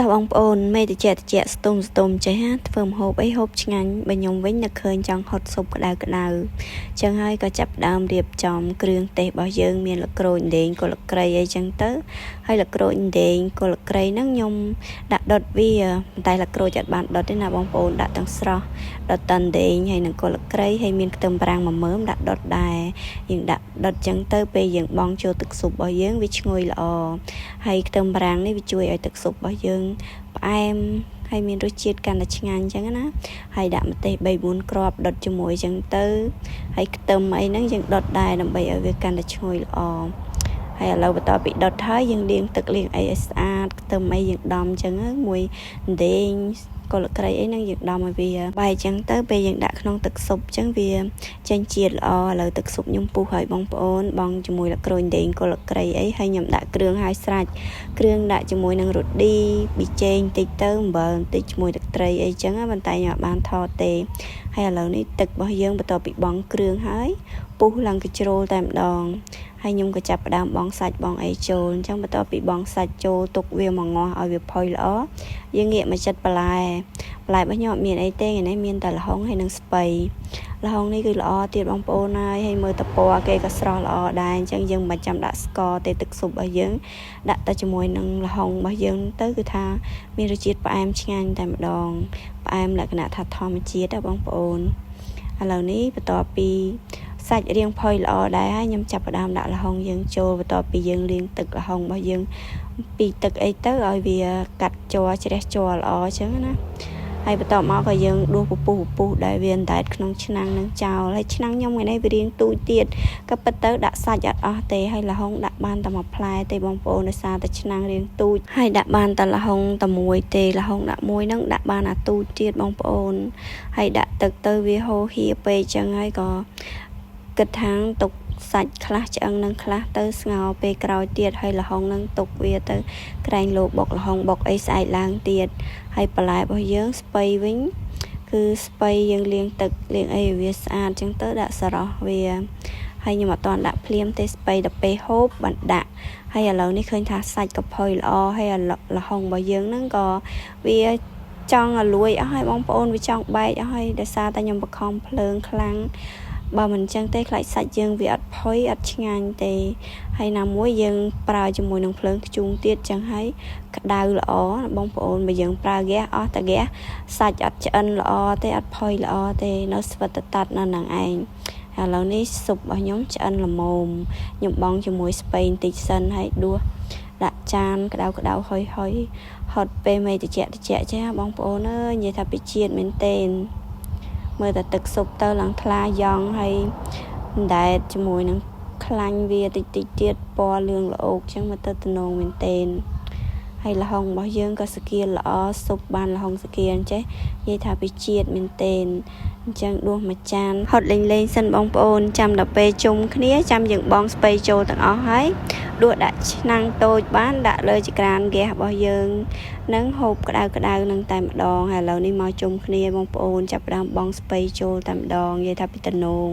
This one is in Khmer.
តបងប្អូនមេតិចស្ទុំចេះធ្វើម្ហូបអីហូបឆ្ងាញ់បើខ្ញុំវិញនឹកឃើញចង់ហត់ស៊ុបក្តៅចឹងហើយក៏ចាប់ដើមរៀបចំគ្រឿងទេសរបស់យើងមានល្ក្រូចដែងគល់ល្ក្រៃអីចឹងទៅហើយល្ក្រូចដែងគល់ល្ក្រៃហ្នឹងខ្ញុំដាក់ដុតវាតែល្ក្រូចអត់បានដុតទេណាបងប្អូនដាក់ទាំងស្រស់ដុតតាន់ដែងហើយនឹងគល់ល្ក្រៃហើយមានខ្ទឹមប្រាំងមួយមើមដាក់ដុតដែរយើងដាក់ដុតចឹងទៅពេលយើងបង់ចូលទឹកស៊ុបរបស់យើងវាឈ្ងុយល្អហើយខ្ទឹមប្រាំងនេះវាជួយឲ្យទឹកស៊ុបរបស់យើងផ្អែមហើយមានរសជាតិកាន់តែឆ្ងាញ់អញ្ចឹងណាហើយដាក់ម្ទេស3-4គ្រាប់ដុតជាមួយអញ្ចឹងទៅហើយខ្ទឹមអីហ្នឹងយើងដុតដែរដើម្បីឲ្យវាកាន់តែឈ្ងុយល្អហើយឥឡូវបន្តពីដុតហើយយើងលាងទឹកលាងអីឲ្យស្អាតខ្ទឹមអីយើងដំអញ្ចឹងមួយដេងគល់ក្រីអីហ្នឹងយើងដំឲ្យវាបាយអញ្ចឹងទៅពេលយើងដាក់ក្នុងទឹកស៊ុបអញ្ចឹងវាចេញជាតិល្អឥឡូវទឹកស៊ុបខ្ញុំពុះឲ្យបងប្អូនបងជាមួយល្ក្រូចដែងគល់ក្រីអីហើយខ្ញុំដាក់គ្រឿងហើយស្រេចគ្រឿងដាក់ជាមួយនឹងរ៉ូឌីប៊ីចេងបន្តិចទៅអំបិលបន្តិចជាមួយទឹកត្រីអីចឹងប៉ុន្តែខ្ញុំអត់បានថតទេហើយឥឡូវនេះទឹករបស់យើងបន្ទាប់ពីបង់គ្រឿងហើយពុះឡើងកជ្រោលតែម្ដងហើយខ្ញុំក៏ចាប់ផ្ដើមបងសាច់បងអីចូលអញ្ចឹងបន្ទាប់ពីបងសាច់ចូលទុកវាមកងាស់ឲ្យវាផុយល្អយើងងាកមកចិតបន្លែរបស់ខ្ញុំអត់មានអីទេថ្ងៃនេះមានតែល្ហុងហើយនឹងស្ពៃល្ហុងនេះគឺល្អទៀតបងប្អូនហើយមើលតពណ៌គេក៏ស្រស់ល្អដែរអញ្ចឹងយើងមិនចាំដាក់ស្ករទេទឹកស៊ុបរបស់យើងដាក់តែជាមួយនឹងល្ហុងរបស់យើងទៅគឺថាមានរសជាតិផ្អែមឆ្ងាញ់តែម្ដងផ្អែមលក្ខណៈថាធម្មជាតិបងប្អូនឥឡូវនេះបន្ទាប់ពីសាច់រៀងផុយល្អដែរហើយខ្ញុំចាប់ផ្ដើមដាក់ល្ហុងយើងចូលបន្ទាប់ពីយើងលាងទឹកល្ហុងរបស់យើងពីទឹកអីទៅឲ្យវាកាត់ជ័រជ្រះជ័រល្អអញ្ចឹងណាហើយបន្ទាប់មកក៏យើងដួសពពុះដែលវាអណ្ដែតក្នុងឆ្នាំងនឹងចោលហើយឆ្នាំងខ្ញុំថ្ងៃនេះវារៀងទូចទៀតក៏ប៉ុន្តែដាក់សាច់អត់អស់ទេហើយល្ហុងដាក់បានតែមួយផ្លែទេបងប្អូនដោយសារតែឆ្នាំងរៀងទូចហើយដាក់បានតែល្ហុងតែមួយទេល្ហុងដាក់មួយហ្នឹងដាក់បានអាទូចទៀតបងប្អូនហើយដាក់ទឹកទៅវាហូរហៀពេកអញ្ចឹងហើយក៏គិតថាទុកសាច់ខ្លះឆ្អឹងនឹងខ្លះទៅស្ងោរពេលក្រោយទៀតហើយល្ហុងនឹងទុកវាទៅក្រែងលោបុកល្ហុងបុកអីស្អែកឡើងទៀតហើយបន្លែរបស់យើងស្ពៃវិញគឺស្ពៃយើងលាងទឹកលាងអីឲ្យវាស្អាតចឹងទៅដាក់សរោះវាហើយខ្ញុំអត់ទាន់ដាក់ភ្លាមទេស្ពៃដល់ពេលហូបបានដាក់ហើយឥឡូវនេះឃើញថាសាច់ក៏ផុយល្អហើយល្ហុងរបស់យើងហ្នឹងក៏វាចង់ឲ្យលួយអស់ហើយបងប្អូនវាចង់បែកអស់ហើយដោយសារតែខ្ញុំបខំភ្លើងខ្លាំងបើមិនចឹងទេខ្លាចសាច់យើងវាអត់ផុយអត់ឆ្ងាញ់ទេហើយណាមួយយើងប្រើជាមួយនឹងភ្លើងខ្ជុំទៀតចឹងហើយក្តៅល្អបងប្អូនបើយើងប្រើហ្គាសអស់តែហ្គាសសាច់អត់ឆ្អិនល្អទេអត់ផុយល្អទេនៅស្វិតតាត់នៅនឹងឯងឥឡូវនេះស៊ុបរបស់ខ្ញុំឆ្អិនល្មមខ្ញុំបង់ជាមួយស្ពៃបន្តិចសិនហើយដួសដាក់ចានក្តៅហុយហត់ពេលមេតិចចាបងប្អូនអើយនិយាយថាពិជាតិមែនទេមើលតែទឹកស៊ុបទៅឡើងថ្លាយ៉ងហើយដែតជាមួយនឹងខ្លាញ់វាតិចទៀតពណ៌លឿងល្អោកចឹងមើលទៅទំនងមែនទែនហើយល្ហុងរបស់យើងក៏ស្គៀលល្អស៊ុបបានល្ហុងស្គៀលចេះនិយាយថាពិជាតិមែនទែនអញ្ចឹងដួសមួយចានហត់លេងសិនបងប្អូនចាំដល់ពេលជុំគ្នាចាំយើងបងស្ពៃចូលទាំងអស់ហើយដួសដាក់ឆ្នាំងតូចបានដាក់លើចក្រានហ្គាសរបស់យើងនឹងហូបក្តៅនឹងតែម្ដងហើយឥឡូវនេះមកជុំគ្នាបងប្អូនចាប់ផ្ដើមបងស្ពៃចូលតែម្ដងនិយាយថាពីតំណង